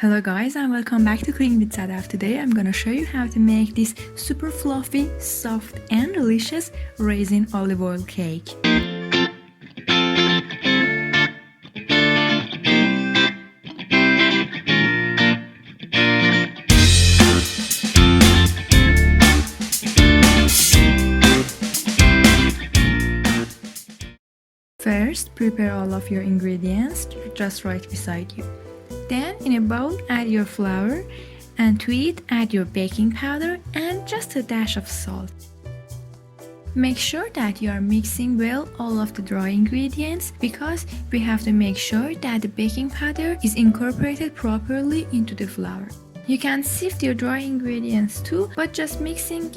Hello guys and welcome back to Cooking with Sadaf. Today I'm gonna show you how to make this super fluffy, soft and delicious raisin olive oil cake. First, prepare all of your ingredients just right beside you. Then in a bowl add your flour and to it add your baking powder and just a dash of salt. Make sure that you are mixing well all of the dry ingredients because we have to make sure that the baking powder is incorporated properly into the flour. You can sift your dry ingredients too, but just mixing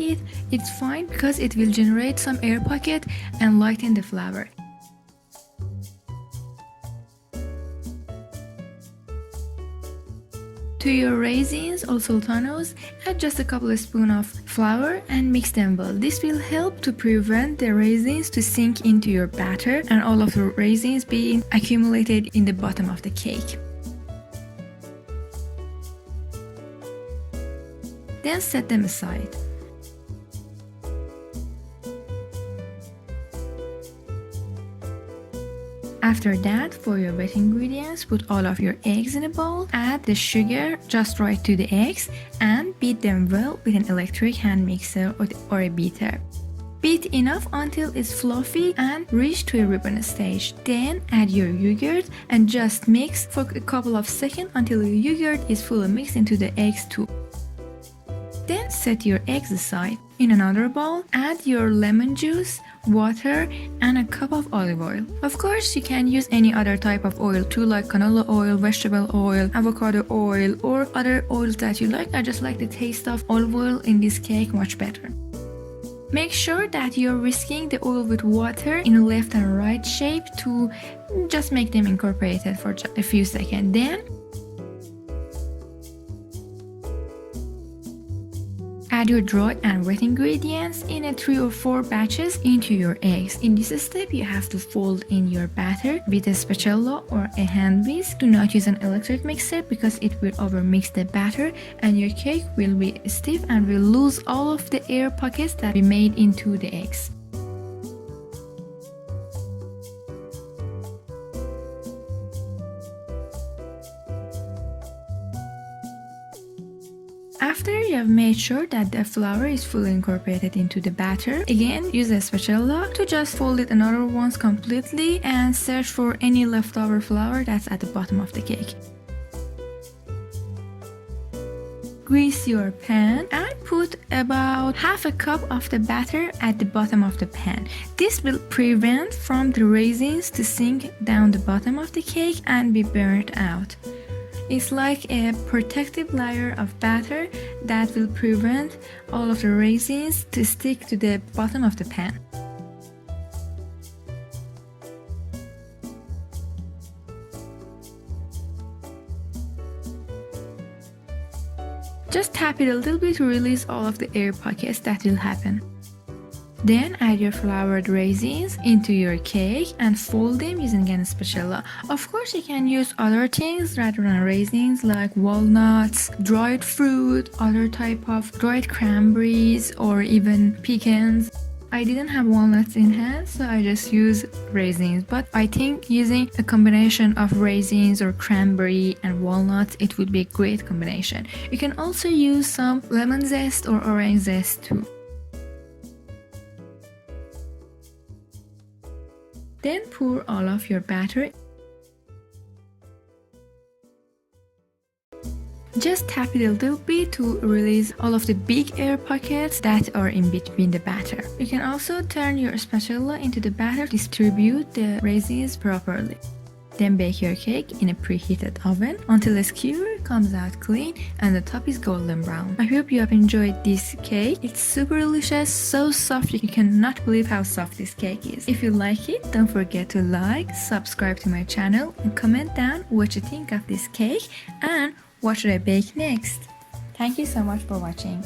it's fine because it will generate some air pocket and lighten the flour. To your raisins or sultanas, add just a couple of spoons of flour and mix them well. This will help to prevent the raisins to sink into your batter and all of the raisins being accumulated in the bottom of the cake. Then set them aside. After that, for your wet ingredients, put all of your eggs in a bowl, add the sugar just right to the eggs and beat them well with an electric hand mixer or a beater. Beat enough until it's fluffy and reach to a ribbon stage. Then add your yogurt and just mix for a couple of seconds until your yogurt is fully mixed into the eggs too. Then set your eggs aside. In another bowl, add your lemon juice, water and a cup of olive oil. Of course, you can use any other type of oil too, like canola oil, vegetable oil, avocado oil or other oils that you like. I just like the taste of olive oil in this cake much better. Make sure that you're whisking the oil with water in a left and right shape to just make them incorporated for just a few seconds. Then add your dry and wet ingredients in a 3 or 4 batches into your eggs. In this step, you have to fold in your batter with a spatula or a hand whisk. Do not use an electric mixer because it will overmix the batter and your cake will be stiff and will lose all of the air pockets that we made into the eggs. After you have made sure that the flour is fully incorporated into the batter, again use a spatula to just fold it another once completely and search for any leftover flour that's at the bottom of the cake. Grease your pan and put about half a cup of the batter at the bottom of the pan. This will prevent from the raisins to sink down the bottom of the cake and be burnt out. It's like a protective layer of batter that will prevent all of the raisins to stick to the bottom of the pan. Just tap it a little bit to release all of the air pockets that will happen. Then add your floured raisins into your cake and fold them using a spatula. Of course, you can use other things rather than raisins like walnuts, dried fruit, other type of dried cranberries or even pecans. I didn't have walnuts in hand, so I just used raisins, but I think using a combination of raisins or cranberry and walnuts, it would be a great combination. You can also use some lemon zest or orange zest too. Then pour all of your batter. Just tap it a little bit to release all of the big air pockets that are in between the batter. You can also turn your spatula into the batter to distribute the raisins properly. Then bake your cake in a preheated oven until the skewer comes out clean and the top is golden brown. I hope you have enjoyed this cake. It's super delicious, so soft, you cannot believe how soft this cake is. If you like it, don't forget to like, subscribe to my channel and comment down what you think of this cake and what should I bake next. Thank you so much for watching.